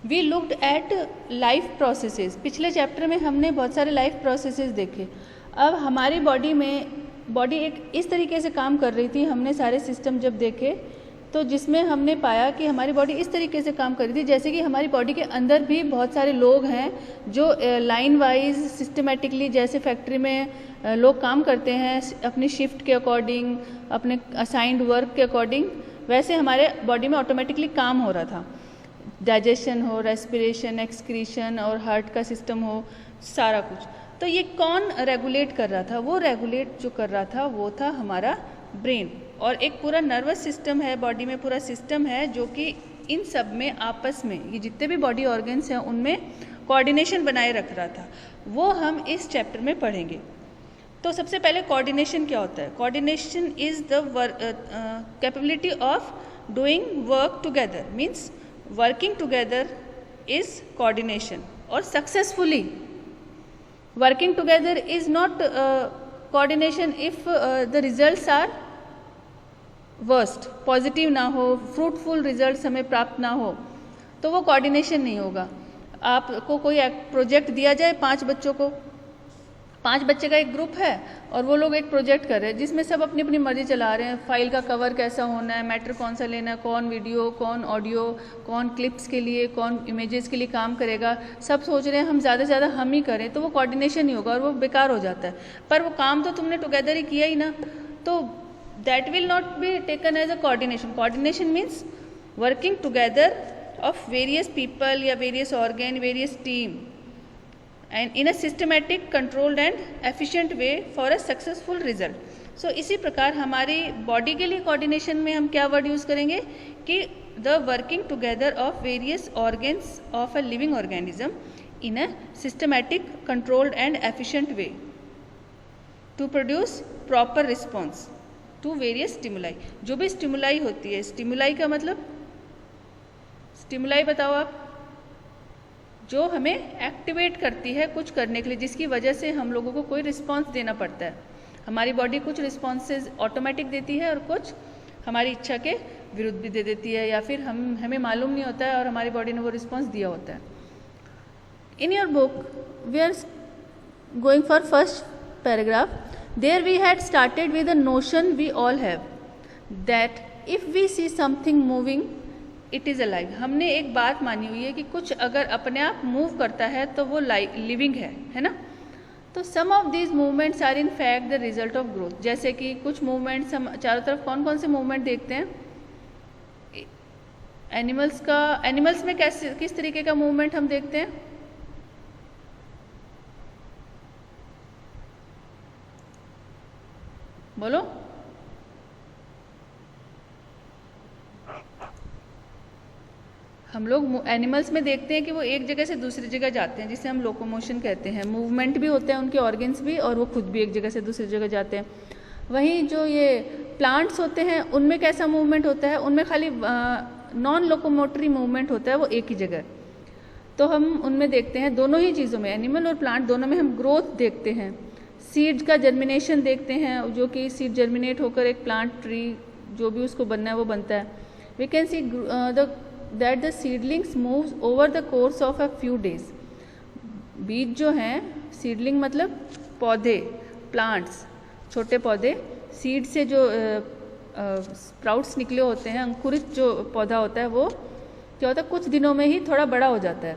We looked at life processes. पिछले chapter में हमने बहुत सारे लाइफ प्रोसेसेस देखे। अब हमारी बॉडी एक इस तरीके से काम कर रही थी, हमने सारे सिस्टम जब देखे तो जिसमें हमने पाया कि हमारी बॉडी इस तरीके से काम कर रही थी जैसे कि हमारी बॉडी के अंदर भी बहुत सारे लोग हैं जो लाइन वाइज सिस्टमेटिकली, जैसे फैक्ट्री में लोग काम करते हैं अपनी शिफ्ट के अकॉर्डिंग, अपने असाइंड वर्क के अकॉर्डिंग, वैसे हमारे बॉडी में ऑटोमेटिकली काम हो रहा था। डाइजेशन हो, रेस्पिरेशन, एक्सक्रीशन और हार्ट का सिस्टम हो, सारा कुछ। तो ये कौन रेगुलेट कर रहा था? वो रेगुलेट जो कर रहा था वो था हमारा ब्रेन। और एक पूरा नर्वस सिस्टम है, बॉडी में पूरा सिस्टम है जो कि इन सब में आपस में, ये जितने भी बॉडी ऑर्गन्स हैं उनमें कोऑर्डिनेशन बनाए रख रहा था। वो हम इस चैप्टर में पढ़ेंगे। तो सबसे पहले कोऑर्डिनेशन क्या होता है? Coordination is the capability of doing work together, means working together is coordination. और successfully working together is not coordination if the results are worst, positive ना हो, फ्रूटफुल रिजल्ट्स हमें प्राप्त ना हो, तो वो कोऑर्डिनेशन नहीं होगा। आपको कोई प्रोजेक्ट दिया जाए 5 बच्चों को, 5 बच्चे का एक ग्रुप है और वो लोग एक प्रोजेक्ट कर रहे हैं जिसमें सब अपनी अपनी मर्जी चला रहे हैं। फाइल का कवर कैसा होना है, मैटर कौन सा लेना है, कौन वीडियो, कौन ऑडियो, कौन क्लिप्स के लिए, कौन इमेजेस के लिए काम करेगा, सब सोच रहे हैं हम ज़्यादा से ज़्यादा हम ही करें, तो वो कोऑर्डिनेशन नहीं होगा और वो बेकार हो जाता है। पर वो काम तो तुमने टुगेदर ही किया ही ना, तो that will not be taken as a coordination. Coordination means working together of various people या various organ, various team and in a systematic, controlled and efficient way for a successful result. So इसी प्रकार हमारी body के लिए coordination में हम क्या word use करेंगे कि the working together of various organs of a living organism in a systematic, controlled and efficient way to produce proper response to various stimuli. जो भी स्टिमुलाई होती है, स्टिमुलाई का मतलब, स्टिमुलाई बताओ आप, जो हमें एक्टिवेट करती है कुछ करने के लिए, जिसकी वजह से हम लोगों को कोई रिस्पांस देना पड़ता है। हमारी बॉडी कुछ रिस्पॉन्सेज ऑटोमेटिक देती है और कुछ हमारी इच्छा के विरुद्ध भी दे देती है, या फिर हमें मालूम नहीं होता है और हमारी बॉडी ने वो रिस्पॉन्स दिया होता है। In your book we are going for first paragraph. There we had started with a notion we all have that if we see something moving, it is alive. हमने एक बात मानी हुई है कि कुछ अगर अपने आप मूव करता है तो वो लिविंग है ना। तो some of these movements are in fact the result of growth. जैसे कि कुछ मूवमेंट्स हम चारों तरफ कौन कौन से मूवमेंट देखते हैं? एनिमल्स में किस तरीके का मूवमेंट हम देखते हैं? बोलो। हम लोग एनिमल्स में देखते हैं कि वो एक जगह से दूसरी जगह जाते हैं, जिसे हम लोकोमोशन कहते हैं। मूवमेंट भी होते हैं उनके ऑर्गन्स भी, और वो खुद भी एक जगह से दूसरी जगह जाते हैं। वहीं जो ये प्लांट्स होते हैं उनमें कैसा मूवमेंट होता है? उनमें खाली नॉन लोकोमोटरी मूवमेंट होता है, वो एक ही जगह। तो हम उनमें देखते हैं, दोनों ही चीज़ों में, एनिमल और प्लांट दोनों में हम ग्रोथ देखते हैं। सीड्स का जर्मिनेशन देखते हैं, जो कि सीड जर्मिनेट होकर एक प्लांट, ट्री, जो भी उसको बनना है वो बनता है। We can see that the seedlings moves over the course of a few days. बीज जो हैं, सीडलिंग मतलब पौधे, प्लांट्स, छोटे पौधे, सीड से जो स्प्राउट्स निकले होते हैं, अंकुरित जो पौधा होता है, वो क्या होता है, कुछ दिनों में ही थोड़ा बड़ा हो जाता है।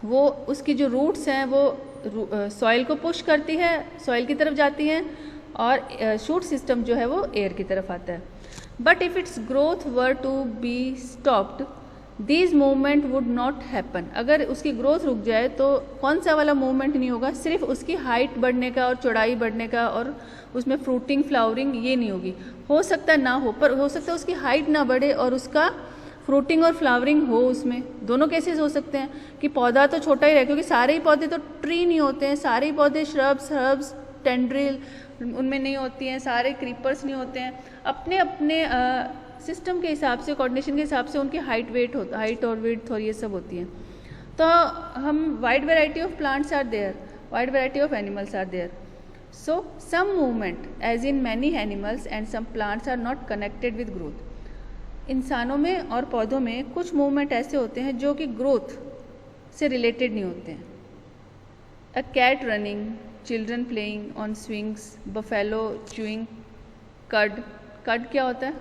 वो उसकी जो रूट्स हैं वो सॉइल को पुश करती है, सॉइल की तरफ जाती हैं, और शूट सिस्टम जो है वो एयर की तरफ आता है। But if its growth were to be stopped, these movement would not happen. अगर उसकी ग्रोथ रुक जाए तो कौन सा वाला मूवमेंट नहीं होगा? सिर्फ उसकी हाइट बढ़ने का और चौड़ाई बढ़ने का और उसमें फ्रूटिंग, फ्लावरिंग, ये नहीं होगी। हो सकता ना हो, पर हो सकता है उसकी हाइट ना बढ़े और उसका फ्रूटिंग और फ्लावरिंग हो। उसमें दोनों केसेस हो सकते हैं कि पौधा तो छोटा ही रहे, क्योंकि सारे ही पौधे तो ट्री नहीं होते हैं, सारे ही पौधे श्रब्स, हर्ब्स, टेंड्रिल उनमें नहीं होती हैं, सारे क्रीपर्स नहीं होते हैं। अपने अपने सिस्टम के हिसाब से, कोऑर्डिनेशन के हिसाब से उनकी हाइट और विड्थ और ये सब होती हैं। तो हम wide variety of plants are there, wide variety of animals are there. So some movement as in many animals and some plants are not connected with growth. इंसानों में और पौधों में कुछ मूवमेंट ऐसे होते हैं जो कि ग्रोथ से रिलेटेड नहीं होते हैं। A cat running, children playing on swings, buffalo chewing cud. Cud क्या होता है?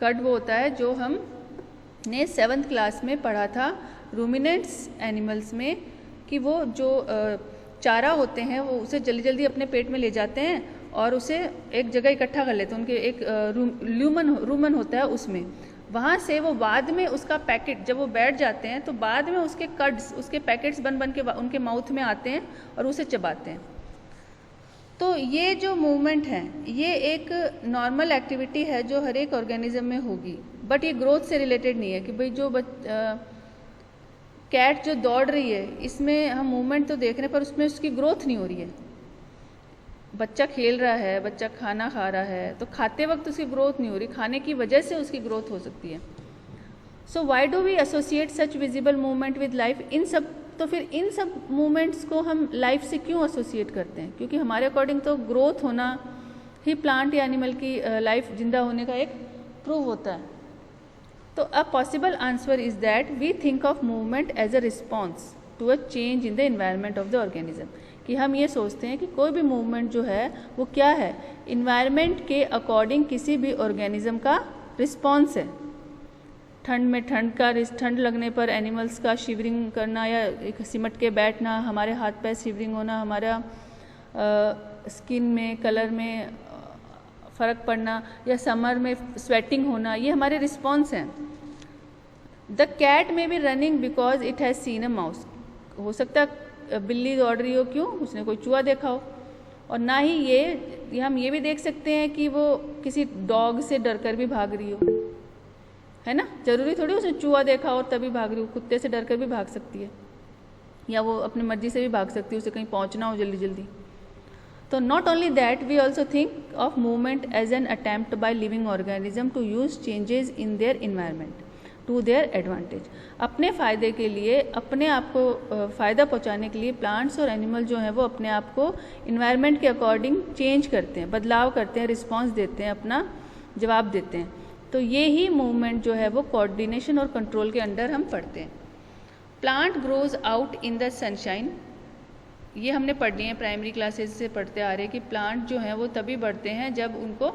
कड वो होता है जो हमने 7th क्लास में पढ़ा था रूमिनेंट्स एनिमल्स में, कि वो जो चारा होते हैं वो उसे जल्दी जल्दी अपने पेट में ले जाते हैं और उसे एक जगह इकट्ठा कर लेते हैं। उनके एक रूमन होता है उसमें, वहाँ से वो बाद में उसका पैकेट, जब वो बैठ जाते हैं तो बाद में उसके कड्स, उसके पैकेट्स बन बन के उनके माउथ में आते हैं और उसे चबाते हैं। तो ये जो मूवमेंट है ये एक नॉर्मल एक्टिविटी है जो हर एक ऑर्गेनिज्म में होगी, बट ये ग्रोथ से रिलेटेड नहीं है कि भाई जो कैट जो दौड़ रही है इसमें हम मूवमेंट तो देख रहे हैं पर उसमें उसकी ग्रोथ नहीं हो रही है। बच्चा खेल रहा है, बच्चा खाना खा रहा है, तो खाते वक्त उसकी ग्रोथ नहीं हो रही, खाने की वजह से उसकी ग्रोथ हो सकती है। So why do we associate such visible movement with life? तो फिर इन सब मूवमेंट्स को हम लाइफ से क्यों एसोसिएट करते हैं? क्योंकि हमारे अकॉर्डिंग तो ग्रोथ होना ही प्लांट या एनिमल की लाइफ जिंदा होने का एक प्रूव होता है। तो a possible answer is that we think of movement as a response to a change in the environment of the organism, कि हम ये सोचते हैं कि कोई भी मूवमेंट जो है वो क्या है, इन्वायरमेंट के अकॉर्डिंग किसी भी ऑर्गेनिज्म का रिस्पॉन्स है। ठंड में ठंड लगने पर एनिमल्स का शिवरिंग करना या एक सिमट के बैठना, हमारे हाथ पैर शिवरिंग होना, हमारा स्किन में कलर में फ़र्क पड़ना, या समर में स्वेटिंग होना, ये हमारे रिस्पॉन्स हैं। The cat may be running because it has seen a mouse. हो सकता है बिल्ली दौड़ रही हो, क्यों? उसने कोई चूहा देखा हो। और ना ही ये हम ये भी देख सकते हैं कि वो किसी डॉग से डर कर भी भाग रही हो, है ना? जरूरी थोड़ी उसने चूहा देखा और तभी भाग रही हो, कुत्ते से डर कर भी भाग सकती है, या वो अपनी मर्जी से भी भाग सकती है, उसे कहीं पहुंचना हो जल्दी जल्दी। तो not only that, we also think of movement as an attempt by living organism to use changes in their environment to their advantage. अपने फ़ायदे के लिए, अपने आप को फ़ायदा पहुंचाने के लिए प्लांट्स और एनिमल जो हैं वो अपने आप को इन्वायरमेंट के अकॉर्डिंग चेंज करते हैं, बदलाव करते हैं, रिस्पॉन्स देते हैं, अपना जवाब देते हैं। तो ये ही मूवमेंट जो है वो कोऑर्डिनेशन और कंट्रोल के अंडर हम पढ़ते हैं। Plant grows out in the sunshine, ये हमने पढ़ लिए हैं, प्राइमरी क्लासेस से पढ़ते आ रहे हैं कि प्लांट जो हैं वो तभी बढ़ते हैं जब उनको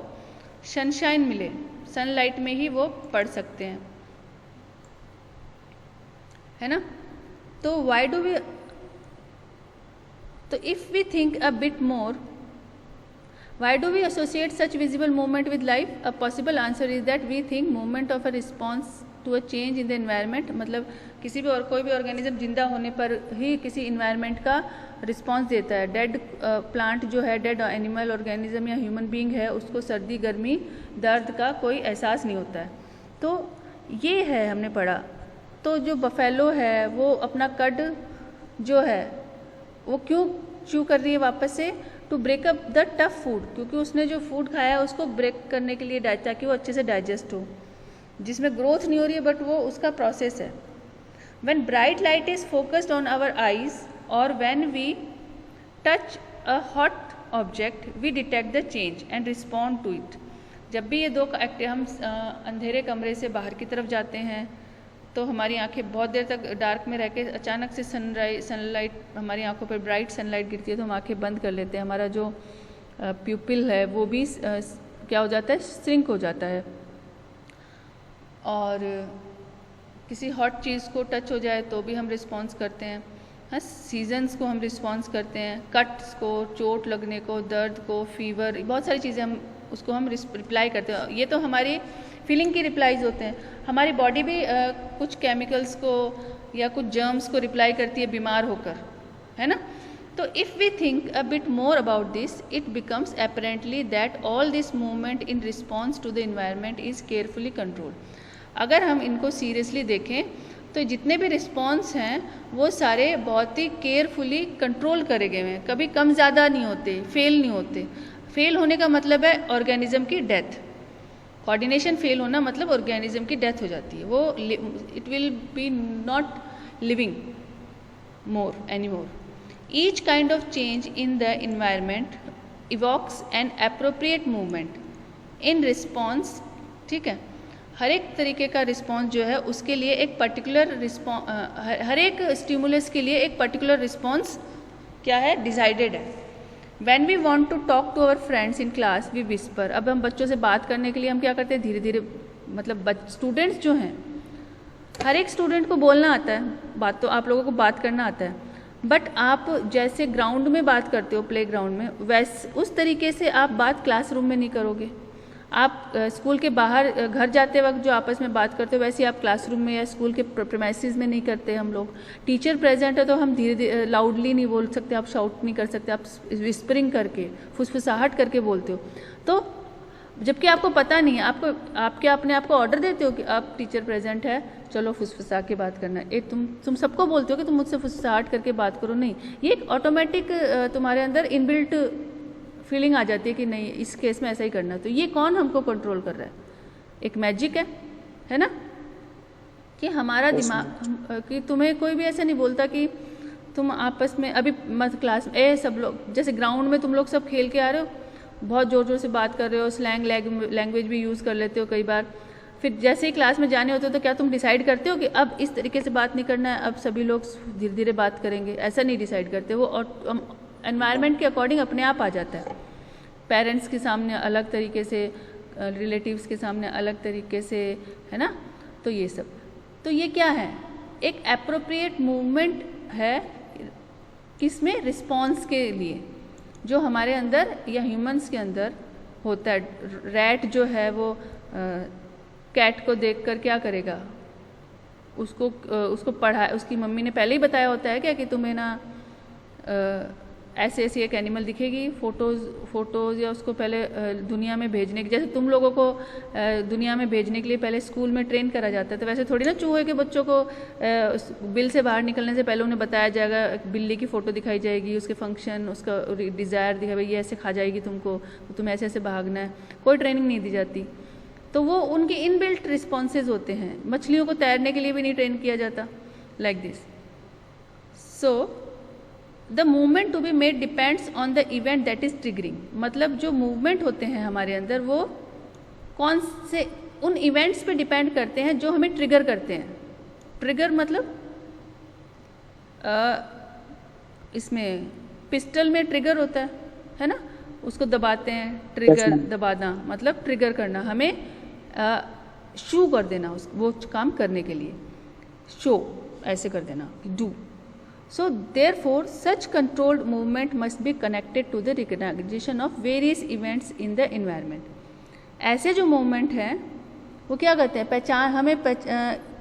सनशाइन मिले, सनलाइट में ही वो पढ़ सकते हैं, है ना? तो वाई डू वी, तो if we think a bit more, why do we associate such visible movement with life? A possible answer is that we think movement of a response to a change in the environment, मतलब किसी भी और कोई भी organism जिंदा होने पर ही किसी इन्वायरमेंट का रिस्पॉन्स देता है। डेड प्लांट जो है, डेड एनिमल ऑर्गेनिज्म या ह्यूमन बीइंग है, उसको सर्दी गर्मी दर्द का कोई एहसास नहीं होता है। तो ये है हमने पढ़ा। तो जो बफेलो है वो अपना कड जो है वो क्यों च्यू कर रही है वापस से? To break up the tough food, क्योंकि उसने जो फूड खाया है उसको ब्रेक करने के लिए, ताकि वो अच्छे से डाइजेस्ट हो, जिसमें ग्रोथ नहीं हो रही है बट वो उसका प्रोसेस है। When bright light is focused on our eyes और when we touch a hot object we detect the change and respond to it. जब भी ये दो हम अंधेरे कमरे से बाहर की तरफ जाते हैं तो हमारी आंखें बहुत देर तक डार्क में रह के अचानक से सनलाइट हमारी आंखों पर ब्राइट सनलाइट गिरती है तो हम आंखें बंद कर लेते हैं। हमारा जो प्यूपिल है वो भी क्या हो जाता है, श्रिंक हो जाता है। और किसी हॉट चीज़ को टच हो जाए तो भी हम रिस्पॉन्स करते हैं। हाँ, सीजन्स को हम रिस्पॉन्स करते हैं, कट्स को, चोट लगने को, दर्द को, फीवर, बहुत सारी चीज़ें हम उसको हम रिप्लाई करते हैं। ये तो हमारी फीलिंग की रिप्लाईज होते हैं। हमारी बॉडी भी कुछ केमिकल्स को या कुछ जर्म्स को रिप्लाई करती है बीमार होकर, है ना? तो if we think a bit more about this it becomes apparently that all this movement in response to the environment is carefully controlled. अगर हम इनको सीरियसली देखें तो जितने भी रिस्पॉन्स हैं वो सारे बहुत ही केयरफुली कंट्रोल करे गए हैं, कभी कम ज़्यादा नहीं होते, फेल नहीं होते। फेल होने का मतलब है ऑर्गेनिज्म की डेथ। कोऑर्डिनेशन फेल होना मतलब ऑर्गेनिज्म की डेथ हो जाती है, वो it will be not living more any more. Each kind of change in the environment evokes N appropriate movement. In response, ठीक है, हर एक तरीके का रिस्पॉन्स जो है उसके लिए एक पर्टिकुलर रिस्पॉन्स, हर एक स्टिमुलस के लिए एक पर्टिकुलर रिस्पॉन्स क्या है, डिसाइडेड है। When we want to talk to our friends in class, we whisper। अब हम बच्चों से बात करने के लिए हम क्या करते हैं, धीरे धीरे, मतलब स्टूडेंट्स जो हैं, हर एक स्टूडेंट को बोलना आता है, बात तो आप लोगों को बात करना आता है, बट आप जैसे ग्राउंड में बात करते हो, प्ले ग्राउंड में, वैसे उस तरीके से आप बात क्लासरूम में नहीं करोगे। आप स्कूल के बाहर घर जाते वक्त जो आपस में बात करते हो वैसे आप क्लासरूम में या स्कूल के प्रेमाइसेस में नहीं करते। हम लोग टीचर प्रेजेंट है तो हम धीरे धीरे लाउडली नहीं बोल सकते, आप शाउट नहीं कर सकते, आप विस्परिंग करके, फुसफुसाहट करके बोलते हो। तो जबकि आपको पता नहीं है, आप क्या अपने आप को ऑर्डर देते हो कि आप टीचर प्रेजेंट है, चलो फुसफुसा के बात करना है। तुम सबको बोलते हो कि तुम मुझसे फुसफुसाहट करके बात करो, नहीं, ये एक ऑटोमेटिक तुम्हारे अंदर इनबिल्ट फीलिंग आ जाती है कि नहीं, इस केस में ऐसा ही करना। तो ये कौन हमको कंट्रोल कर रहा है? एक मैजिक है ना, कि हमारा दिमाग, कि तुम्हें कोई भी ऐसा नहीं बोलता कि तुम आपस में अभी क्लास में सब लोग, जैसे ग्राउंड में तुम लोग सब खेल के आ रहे हो, बहुत ज़ोर ज़ोर से बात कर रहे हो, स्लैंग लैंग्वेज भी यूज़ कर लेते हो कई बार, फिर जैसे ही क्लास में जाने होते हो तो क्या तुम डिसाइड करते हो कि अब इस तरीके से बात नहीं करना है, अब सभी लोग धीरे धीरे बात करेंगे? ऐसा नहीं डिसाइड करते, वो और एनवायरनमेंट के अकॉर्डिंग अपने आप आ जाता है। पेरेंट्स के सामने अलग तरीके से, रिलेटिव्स के सामने अलग तरीके से, है ना। तो ये सब, तो ये क्या है, एक एप्रोप्रिएट मूवमेंट है, किसमें, रिस्पॉन्स के लिए, जो हमारे अंदर या ह्यूमंस के अंदर होता है। रैट जो है वो कैट को देखकर क्या करेगा, उसको पढ़ा, उसकी मम्मी ने पहले ही बताया होता है क्या कि तुम्हें ना ऐसे ऐसी एक एनिमल दिखेगी, फोटोज़ या उसको पहले दुनिया में भेजने की, जैसे तुम लोगों को दुनिया में भेजने के लिए पहले स्कूल में ट्रेन करा जाता है, तो वैसे थोड़ी ना चूहे के बच्चों को बिल से बाहर निकलने से पहले उन्हें बताया जाएगा, बिल्ली की फ़ोटो दिखाई जाएगी, उसके फंक्शन, उसका डिज़ायर दिखा, भाई ये ऐसे खा जाएगी तुमको, तो तुम्हें ऐसे ऐसे भागना है, कोई ट्रेनिंग नहीं दी जाती। तो वो उनके इनबिल्ट रिस्पॉन्सेज होते हैं। मछलियों को तैरने के लिए भी नहीं ट्रेन किया जाता, like this. So the movement to be made depends on the event that is triggering. मतलब जो मूवमेंट होते हैं हमारे अंदर, वो कौन से, उन इवेंट्स पे डिपेंड करते हैं जो हमें ट्रिगर करते हैं। ट्रिगर मतलब इसमें पिस्टल में ट्रिगर होता है ना, उसको दबाते हैं, ट्रिगर दबाना मतलब ट्रिगर करना, हमें शू कर देना वो काम करने के लिए, शो ऐसे कर देना, do. So therefore such controlled movement must be connected to the recognition of various events in the environment। ऐसे जो मूवमेंट हैं वो क्या करते हैं, हमें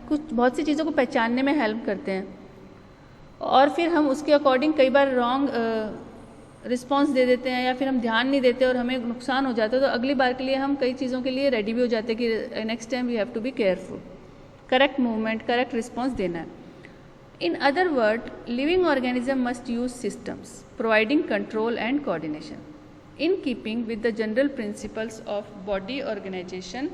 कुछ बहुत सी चीज़ों को पहचानने में हेल्प करते हैं, और फिर हम उसके अकॉर्डिंग कई बार रॉन्ग रिस्पॉन्स दे देते हैं, या फिर हम ध्यान नहीं देते और हमें नुकसान हो जाता है, तो अगली बार के लिए हम कई चीज़ों के लिए रेडी भी हो जाते हैं कि next time we have to be careful, correct movement, correct response देना है। In other words, living organism must use systems providing control and coordination in keeping with the general principles of body organization.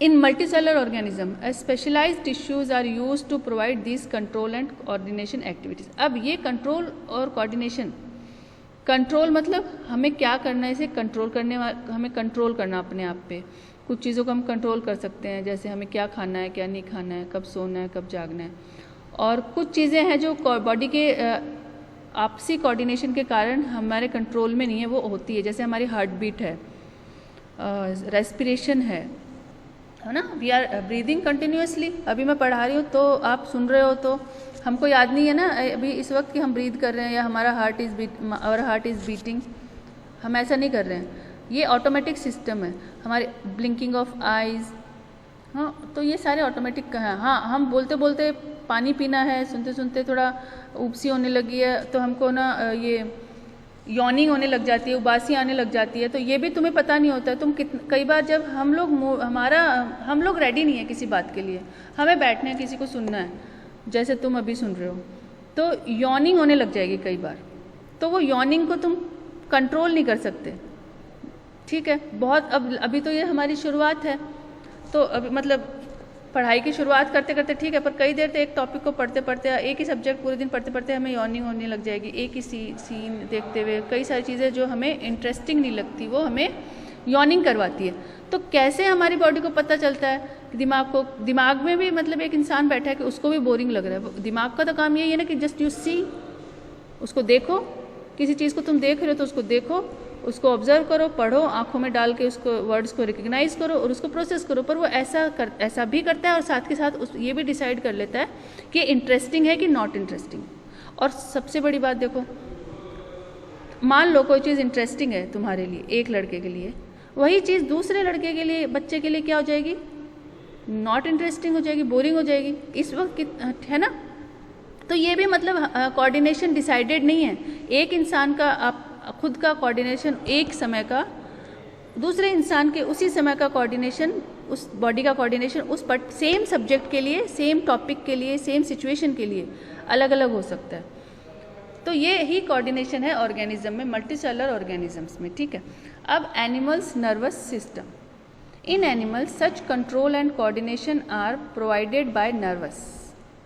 In multicellular organism, specialized tissues are used to provide these control and coordination activities। अब ये control और coordination, control मतलब हमें क्या करना है, इसे control करने, हमें कंट्रोल करना अपने आप पे। कुछ चीज़ों को हम कंट्रोल कर सकते हैं, जैसे हमें क्या खाना है, क्या नहीं खाना है, कब सोना है, कब जागना है। और कुछ चीज़ें हैं जो बॉडी के आपसी कोऑर्डिनेशन के कारण हमारे कंट्रोल में नहीं है, वो होती है, जैसे हमारी हार्ट बीट है, रेस्पिरेशन है ना, वी आर ब्रीदिंग कंटिन्यूसली। अभी मैं पढ़ा रही हूँ तो आप सुन रहे हो, तो हमको याद नहीं है ना अभी इस वक्त कि हम ब्रीद कर रहे हैं या हमारा हार्ट इज़ बीटिंग, हम ऐसा नहीं कर रहे हैं, ये ऑटोमेटिक सिस्टम है। हमारे ब्लिंकिंग ऑफ आइज़, हाँ, तो ये सारे ऑटोमेटिक हैं। हाँ, हम बोलते बोलते पानी पीना है, सुनते सुनते थोड़ा उपसी होने लगी है तो हमको ना ये यॉर्निंग होने लग जाती है, उबासी आने लग जाती है, तो ये भी तुम्हें पता नहीं होता है। तुम कई बार जब हम लोग रेडी नहीं है किसी बात के लिए, हमें बैठना है, किसी को सुनना है, जैसे तुम अभी सुन रहे हो, तो यॉर्निंग होने लग जाएगी कई बार, तो वो यॉर्निंग को तुम कंट्रोल नहीं कर सकते, ठीक है। बहुत अभी तो ये हमारी शुरुआत है, तो अभी मतलब पढ़ाई की शुरुआत करते करते ठीक है, पर कई देर तक एक टॉपिक को पढ़ते पढ़ते, एक ही सब्जेक्ट पूरे दिन पढ़ते पढ़ते हमें यॉर्निंग होने लग जाएगी। एक ही सीन देखते हुए कई सारी चीज़ें जो हमें इंटरेस्टिंग नहीं लगती वो हमें यॉर्निंग करवाती है। तो कैसे हमारी बॉडी को पता चलता है कि दिमाग में भी मतलब एक इंसान बैठा है कि उसको भी बोरिंग लग रहा है। दिमाग का तो काम यही है ना कि जस्ट यू सी, उसको देखो, किसी चीज़ को तुम देख रहे हो तो उसको देखो, उसको ऑब्जर्व करो, पढ़ो, आंखों में डाल के उसको वर्ड्स को रिकग्नाइज करो और उसको प्रोसेस करो। पर वो ऐसा भी करता है और साथ के साथ ये भी डिसाइड कर लेता है कि इंटरेस्टिंग है कि नॉट इंटरेस्टिंग। और सबसे बड़ी बात देखो, मान लो कोई चीज़ इंटरेस्टिंग है तुम्हारे लिए, एक लड़के के लिए, वही चीज़ दूसरे लड़के के लिए, बच्चे के लिए क्या हो जाएगी? नॉट इंटरेस्टिंग हो जाएगी, बोरिंग हो जाएगी। इस वक्त है ना। तो ये भी मतलब कोऑर्डिनेशन डिसाइडेड नहीं है। एक इंसान का आप खुद का कोऑर्डिनेशन एक समय का, दूसरे इंसान के उसी समय का कोऑर्डिनेशन, उस बॉडी का कोऑर्डिनेशन उस सेम सब्जेक्ट के लिए, सेम टॉपिक के लिए, सेम सिचुएशन के लिए अलग अलग हो सकता है। तो ये ही कोऑर्डिनेशन है ऑर्गेनिज्म में, मल्टीसेलुलर ऑर्गेनिजम्स में। ठीक है। अब animals nervous system. In animals such control and coordination are provided by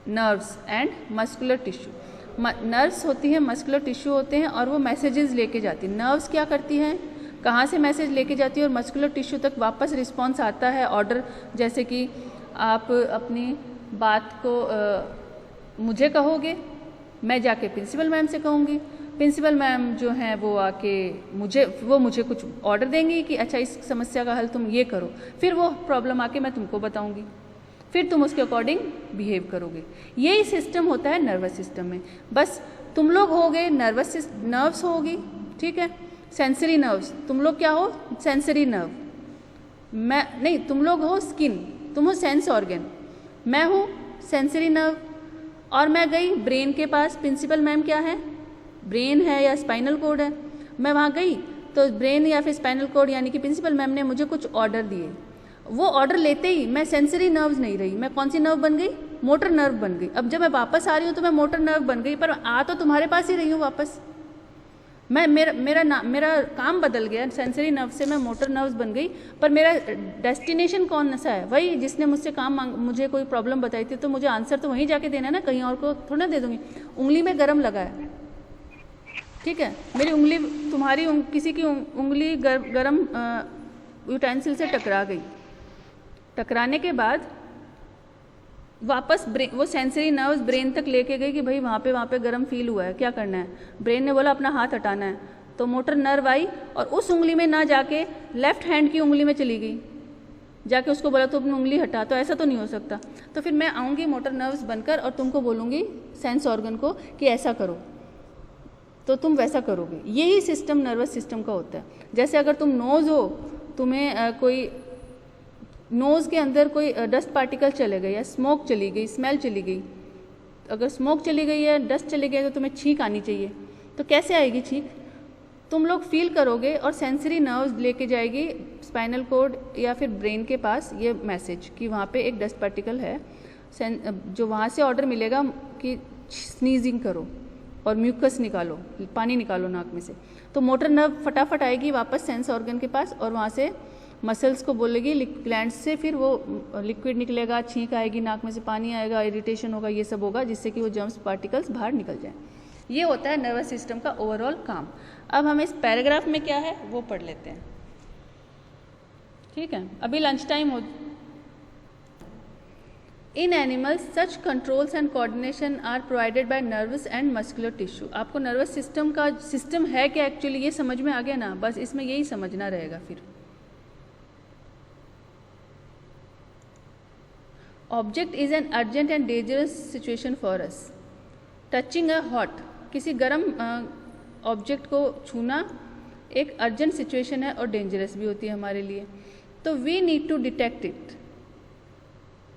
nerves and muscular tissue. Nerves होती हैं, मस्कुलर टिश्यू होते हैं और वो मैसेजेस लेके जाती हैं। नर्व्स क्या करती हैं, कहाँ से मैसेज लेके जाती है और मस्कुलर टिश्यू तक वापस रिस्पॉन्स आता है ऑर्डर। जैसे कि आप अपनी बात को मुझे कहोगे, मैं जाके प्रिंसिपल मैम से कहूँगी, प्रिंसिपल मैम जो हैं वो आके मुझे कुछ ऑर्डर देंगी कि अच्छा इस समस्या का हल तुम ये करो, फिर वो प्रॉब्लम आके मैं तुमको बताऊँगी, फिर तुम उसके अकॉर्डिंग बिहेव करोगे। यही सिस्टम होता है नर्वस सिस्टम में। बस तुम लोग होगे नर्व्स होगी, ठीक है, सेंसरी नर्व्स। तुम लोग क्या हो? Sensory nerve. मैं नहीं, तुम लोग हो स्किन, तुम हो सेंस ऑर्गन, मैं हूँ सेंसरी नर्व। और मैं गई ब्रेन के पास, प्रिंसिपल मैम क्या है? ब्रेन है या स्पाइनल कोड है। मैं वहाँ गई तो ब्रेन या फिर स्पाइनल कोड यानी कि प्रिंसिपल मैम ने मुझे कुछ ऑर्डर दिए। वो ऑर्डर लेते ही मैं सेंसरी नर्व्स नहीं रही, मैं कौन सी नर्व बन गई? मोटर नर्व बन गई। अब जब मैं वापस आ रही हूँ तो मैं मोटर नर्व बन गई, पर आ तो तुम्हारे पास ही रही हूँ वापस। मेरा काम बदल गया, सेंसरी नर्व से मैं मोटर नर्व्स बन गई, पर मेरा डेस्टिनेशन कौन सा है? वही जिसने मुझसे मुझे कोई प्रॉब्लम बताई थी, तो मुझे आंसर तो वहीं जाके देना है ना, कहीं और को थोड़ा दे दूंगी। उंगली में गरम लगा है, ठीक है, मेरी उंगली तुम्हारी किसी की उंगली गरम यूटेंसिल से टकरा गई। टकराने के बाद वापस वो सेंसरी नर्व्स ब्रेन तक लेके गई कि भाई वहाँ पे गरम फील हुआ है, क्या करना है? ब्रेन ने बोला अपना हाथ हटाना है, तो मोटर नर्व आई और उस उंगली में ना जाके लेफ्ट हैंड की उंगली में चली गई, जाके उसको बोला तो अपनी उंगली हटा। तो ऐसा तो नहीं हो सकता। तो फिर मैं आऊँगी मोटर नर्व्स बनकर और तुमको बोलूँगी सेंस ऑर्गन को कि ऐसा करो, तो तुम वैसा करोगे। यही सिस्टम नर्वस सिस्टम का होता है। जैसे अगर तुम नोज़ हो, तुम्हें कोई नोज़ के अंदर कोई डस्ट पार्टिकल चले गए या स्मोक चली गई, स्मेल चली गई, अगर स्मोक चली गई है, डस्ट चली गई, तो तुम्हें छींक आनी चाहिए। तो कैसे आएगी छींक? तुम लोग फील करोगे और सेंसरी नर्व्स लेके जाएगी स्पाइनल कोड या फिर ब्रेन के पास ये मैसेज कि वहाँ पे एक डस्ट पार्टिकल है, जो वहाँ से ऑर्डर मिलेगा कि स्नीजिंग करो और म्यूकस निकालो, पानी निकालो नाक में से। तो मोटर नर्व फटाफट आएगी वापस सेंस ऑर्गन के पास और वहाँ से मसल्स को बोलेगी, ग्लैंड्स से फिर वो लिक्विड निकलेगा, छींक आएगी, नाक में से पानी आएगा, इरिटेशन होगा, ये सब होगा, जिससे कि वो जर्म्स पार्टिकल्स बाहर निकल जाएं। ये होता है नर्वस सिस्टम का ओवरऑल काम। अब हम इस पैराग्राफ में क्या है वो पढ़ लेते हैं, ठीक है। अभी लंच टाइम हो। In animals such controls and coordination are provided by nerves and muscular tissue. आपको नर्वस सिस्टम का सिस्टम है क्या एक्चुअली ये समझ में आ गया ना, बस इसमें यही समझना रहेगा। फिर object is an urgent and dangerous situation for us. Touching a hot, किसी गर्म ऑब्जेक्ट को छूना एक अर्जेंट सिचुएशन है और डेंजरस भी होती है हमारे लिए। तो we need to detect it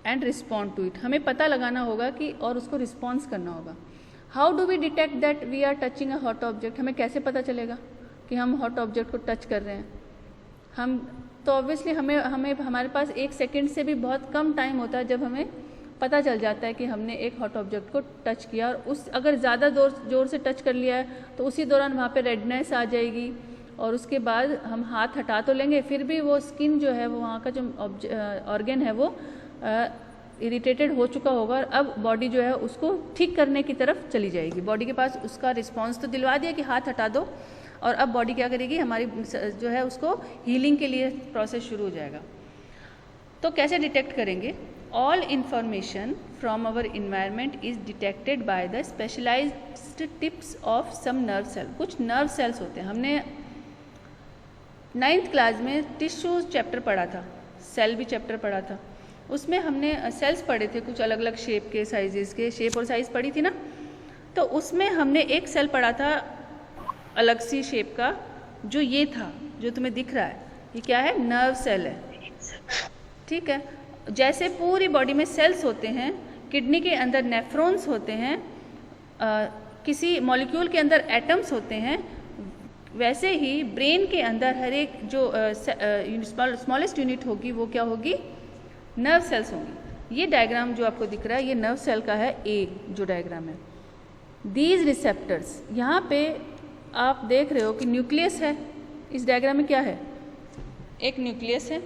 and respond to it. हमें पता लगाना होगा कि और उसको रिस्पॉन्स करना होगा। How do we detect that we are touching a hot object? हमें कैसे पता चलेगा कि हम हॉट ऑब्जेक्ट को टच कर रहे हैं? तो ऑब्वियसली हमारे पास 1 सेकेंड से भी बहुत कम टाइम होता है जब हमें पता चल जाता है कि हमने एक हॉट ऑब्जेक्ट को टच किया। और अगर ज़्यादा जोर से टच कर लिया है तो उसी दौरान वहाँ पे रेडनेस आ जाएगी और उसके बाद हम हाथ हटा तो लेंगे, फिर भी वो स्किन जो है वो वहाँ का जो ऑर्गन है वो इरिटेटेड हो चुका होगा और अब बॉडी जो है उसको ठीक करने की तरफ चली जाएगी। बॉडी के पास उसका रिस्पॉन्स तो दिलवा दिया कि हाथ हटा दो, और अब बॉडी क्या करेगी, हमारी जो है उसको हीलिंग के लिए प्रोसेस शुरू हो जाएगा। तो कैसे डिटेक्ट करेंगे? All information from our environment is detected by the specialized tips of some nerve cell. कुछ नर्व सेल्स होते हैं, हमने 9th क्लास में टिश्यूज चैप्टर पढ़ा था, सेल भी चैप्टर पढ़ा था, उसमें हमने सेल्स पढ़े थे कुछ अलग अलग शेप के, साइजेस के, शेप और साइज़ पढ़ी थी ना। तो उसमें हमने एक सेल पढ़ा था अलग सी शेप का, जो ये था, जो तुम्हें दिख रहा है, ये क्या है? नर्व सेल है, ठीक है। जैसे पूरी बॉडी में सेल्स होते हैं, किडनी के अंदर नेफ्रॉन्स होते हैं, किसी मॉलिक्यूल के अंदर एटम्स होते हैं, वैसे ही ब्रेन के अंदर हर एक जो स्मॉलेस्ट यूनिट होगी वो क्या होगी? नर्व सेल्स होंगी। ये डायग्राम जो आपको दिख रहा है ये नर्व सेल का है, ए जो डायग्राम है। दीज रिसेप्टर्स, यहाँ पे आप देख रहे हो कि न्यूक्लियस है, इस डायग्राम में क्या है? एक न्यूक्लियस है,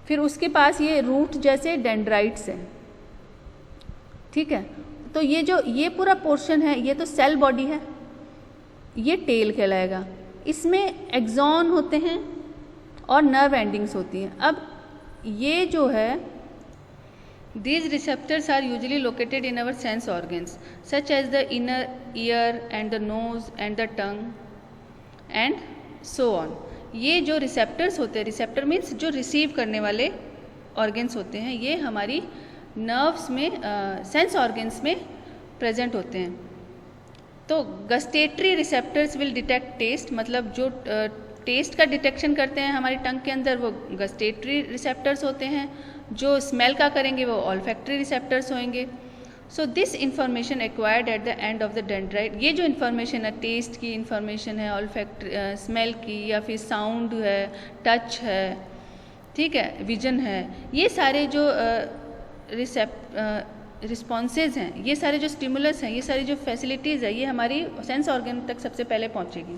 फिर उसके पास ये रूट जैसे डेंड्राइट्स हैं, ठीक है। तो ये पूरा पोर्शन है, ये तो सेल बॉडी है, ये टेल कहलाएगा। इसमें एक्सॉन होते हैं और नर्व एंडिंग्स होती हैं। अब ये जो है, these receptors are usually located in our sense organs such as the inner ear and the nose and the tongue and so on. ये जो रिसेप्टर्स होते हैं, रिसेप्टर मीन्स जो रिसीव करने वाले ऑर्गन्स होते हैं, ये हमारी नर्व्स में, सेंस ऑर्गन्स में प्रेजेंट होते हैं। तो gustatory receptors will detect taste, मतलब जो टेस्ट का डिटेक्शन करते हैं हमारी टंग के अंदर वो गस्टेटरी रिसेप्टर्स होते हैं, जो स्मेल का करेंगे वो ऑल्फैक्टरी रिसेप्टर्स होंगे। So this information acquired eight the end of the dendrite, ये जो इन्फॉर्मेशन है, टेस्ट की इंफॉर्मेशन है, ऑल्फैक्टरी स्मेल की, या फिर साउंड है, टच है, ठीक है, विजन है, ये सारे जो रिस्पॉन्सेज हैं, ये सारे जो स्टिमुलस हैं, ये सारी जो फैसिलिटीज़ है, ये हमारी सेंस ऑर्गन तक सबसे पहले पहुंचेगी।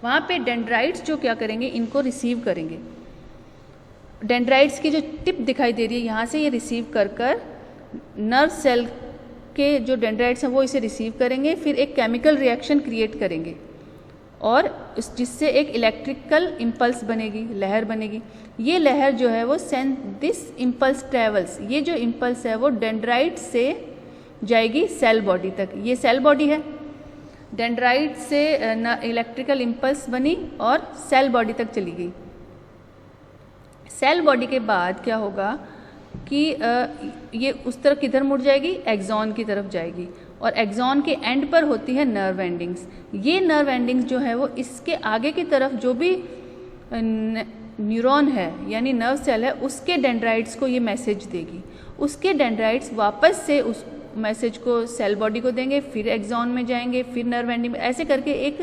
वहाँ पे डेंड्राइट्स जो क्या करेंगे, इनको रिसीव करेंगे। डेंड्राइट्स की जो टिप दिखाई दे रही है यहाँ से, ये रिसीव कर नर्व सेल के जो डेंड्राइट्स हैं वो इसे रिसीव करेंगे, फिर एक केमिकल रिएक्शन क्रिएट करेंगे और जिससे एक इलेक्ट्रिकल इम्पल्स बनेगी, लहर बनेगी। ये लहर जो है वो दिस इम्पल्स ट्रेवल्स, ये जो इम्पल्स है वो डेंड्राइट से जाएगी सेल बॉडी तक। ये सेल बॉडी है, डेंड्राइट से इलेक्ट्रिकल इम्पल्स बनी और सेल बॉडी तक चली गई। सेल बॉडी के बाद क्या होगा कि ये उस तरफ किधर मुड़ जाएगी, एक्सॉन की तरफ जाएगी, और एक्सॉन के एंड पर होती है नर्व एंडिंग्स। ये नर्व एंडिंग्स जो है वो इसके आगे की तरफ जो भी न्यूरॉन है यानी नर्व सेल है, उसके डेंड्राइट्स को ये मैसेज देगी। उसके डेंड्राइट्स वापस से उस मैसेज को सेल बॉडी को देंगे, फिर एक्सॉन में जाएंगे, फिर नर्व एंडिंग में, ऐसे करके एक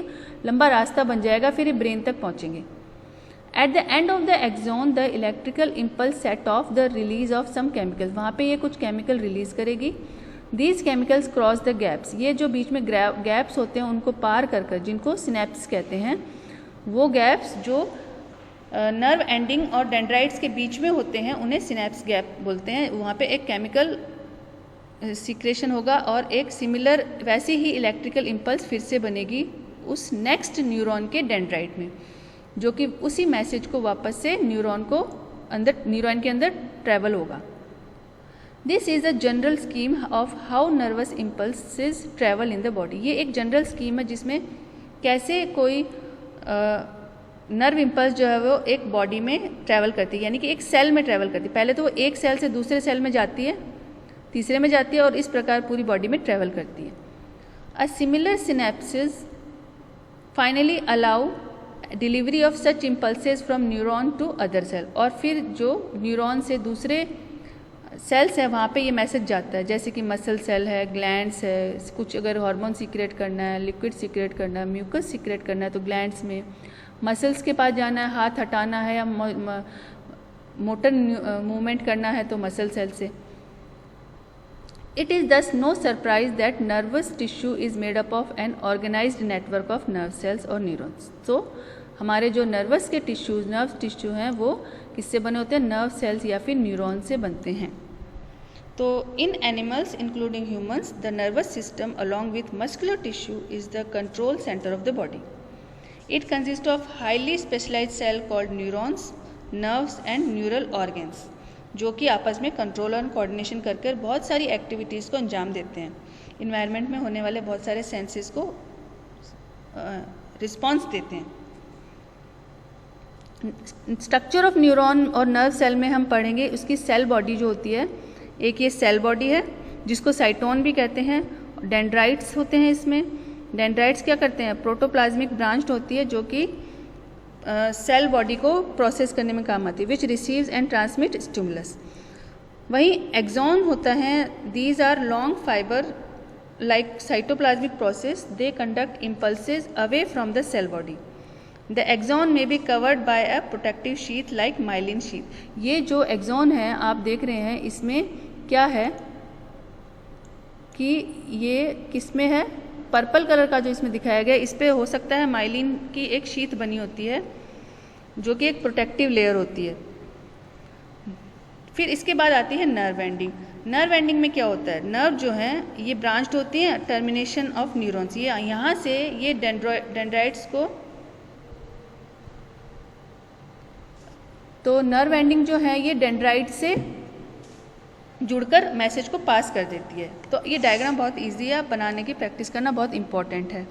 लंबा रास्ता बन जाएगा, फिर ये ब्रेन तक पहुंचेंगे। At the end of the axon the electrical impulse set off the release of some chemicals, वहाँ पे ये कुछ केमिकल रिलीज करेगी। These chemicals cross the gaps, ये जो बीच में गैप्स होते हैं उनको पार कर जिनको सिनेप्स कहते हैं, वो गैप्स जो नर्व एंडिंग और डेंड्राइट्स के बीच में होते हैं उन्हें सिनेप्स गैप बोलते हैं। वहाँ पे एक केमिकल सिक्रेशन होगा और एक सिमिलर वैसी ही इलेक्ट्रिकल इम्पल्स फिर से बनेगी उस नेक्स्ट न्यूरॉन के डेंड्राइट में, जो कि उसी मैसेज को वापस से न्यूरॉन के अंदर ट्रैवल होगा। This is a general scheme of how nervous impulses travel in the body. ये एक जनरल स्कीम है जिसमें कैसे कोई नर्व इम्पल्स जो है वो एक बॉडी में ट्रैवल करती है, यानी कि एक सेल में ट्रैवल करती है। पहले तो वो एक सेल से दूसरे सेल में जाती है, तीसरे में जाती है, और इस प्रकार पूरी बॉडी में ट्रैवल करती है। A similar synapsis finally allow delivery of such impulses from neuron to other cell, और फिर जो न्यूरॉन से दूसरे सेल्स है वहाँ पे ये मैसेज जाता है, जैसे कि मसल सेल है, ग्लैंड्स है, कुछ अगर हार्मोन सीक्रेट करना है, लिक्विड सीक्रेट करना है, म्यूकस सीक्रेट करना है तो ग्लैंड्स में, मसल्स के पास जाना है, हाथ हटाना है या मोटर मूवमेंट करना है तो मसल सेल से। It is thus no surprise that nervous tissue is made up of an organized network of nerve cells or neurons. So हमारे जो नर्वस के टिश्यूज, नर्व टिश्यू हैं वो किससे बने होते हैं, नर्व सेल्स या फिर न्यूरॉन से बनते हैं। तो in animals including humans the nervous system along with muscular tissue is the control centre of the body. It consist of highly specialised cell called neurons, nerves and neural organs, जो कि आपस में control और coordination कर बहुत सारी activities को अंजाम देते हैं. इन्वायरमेंट में होने वाले बहुत सारे सेंसेस को रिस्पॉन्स देते हैं. स्ट्रक्चर ऑफ न्यूरॉन और नर्व सेल में हम पढ़ेंगे उसकी सेल बॉडी जो होती है. एक ये सेल बॉडी है जिसको साइटोन भी कहते हैं. डेंड्राइट्स होते हैं इसमें. डेंड्राइट्स क्या करते हैं, प्रोटोप्लाज्मिक ब्रांच होती है जो कि सेल बॉडी को प्रोसेस करने में काम आती है, which receives and transmit stimulus. वहीं एक्सॉन होता है, these are long fibre like cytoplasmic process, they conduct impulses away from the cell body. The axon may be covered by a protective sheath like myelin sheath. ये जो axon है आप देख रहे हैं इसमें क्या है कि ये किसमें है, पर्पल कलर का जो इसमें दिखाया गया इस पे हो सकता है माइलिन की एक शीथ बनी होती है जो कि एक प्रोटेक्टिव लेयर होती है. फिर इसके बाद आती है नर्व एंडिंग. नर्व एंडिंग में क्या होता है, नर्व जो है ये ब्रांच्ड होती है टर्मिनेशन ऑफ न्यूरॉन्स. ये यहाँ से ये डेंड्राइट्स को, तो नर्व एंडिंग जो है ये डेंड्राइट से जुड़कर मैसेज को पास कर देती है. तो ये डायग्राम बहुत इजी है, बनाने की प्रैक्टिस करना बहुत इंपॉर्टेंट है.